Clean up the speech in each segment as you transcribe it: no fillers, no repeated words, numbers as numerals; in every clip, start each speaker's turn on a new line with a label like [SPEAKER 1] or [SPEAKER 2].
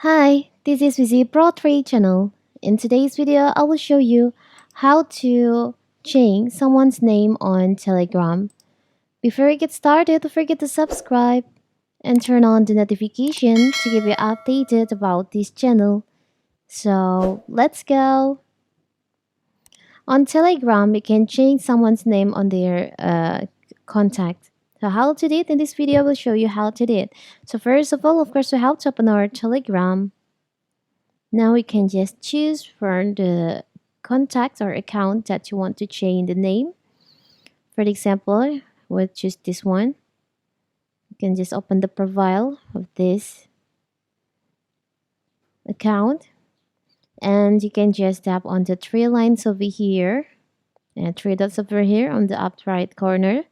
[SPEAKER 1] Hi, this is Vizi Pro 3 channel. In today's video, I will show you how to change someone's name on Telegram. Before we get started, don't forget to subscribe and turn on the notification to keep you updated about this channel. So let's go. On Telegram, you can change someone's name on their contact. So how to do it in this video, I will show you how to do it. So first of all, of course, we have to open our Telegram. Now we can just choose from the contact or account that you want to change the name. For example, we'll choose this one. You can just open the profile of this account and you can just tap on the three lines over here and three dots over here on the up right corner.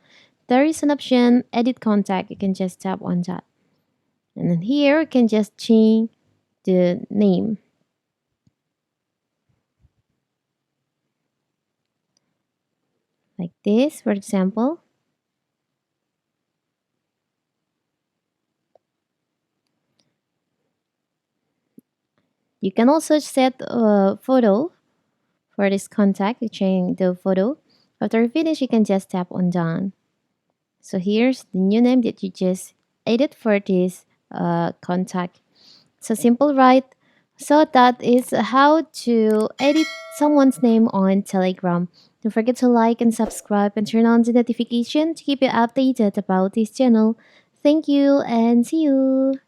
[SPEAKER 1] There is an option edit contact. You can just tap on that. And then here you can just change the name. Like this, for example. You can also set a photo for this contact. You change the photo. After you finish, you can just tap on done. So here's the new name that you just edit for this contact. So simple, right? So that is how to edit someone's name on Telegram. Don't forget to like and subscribe and turn on the notification to keep you updated about this channel. Thank you and see you.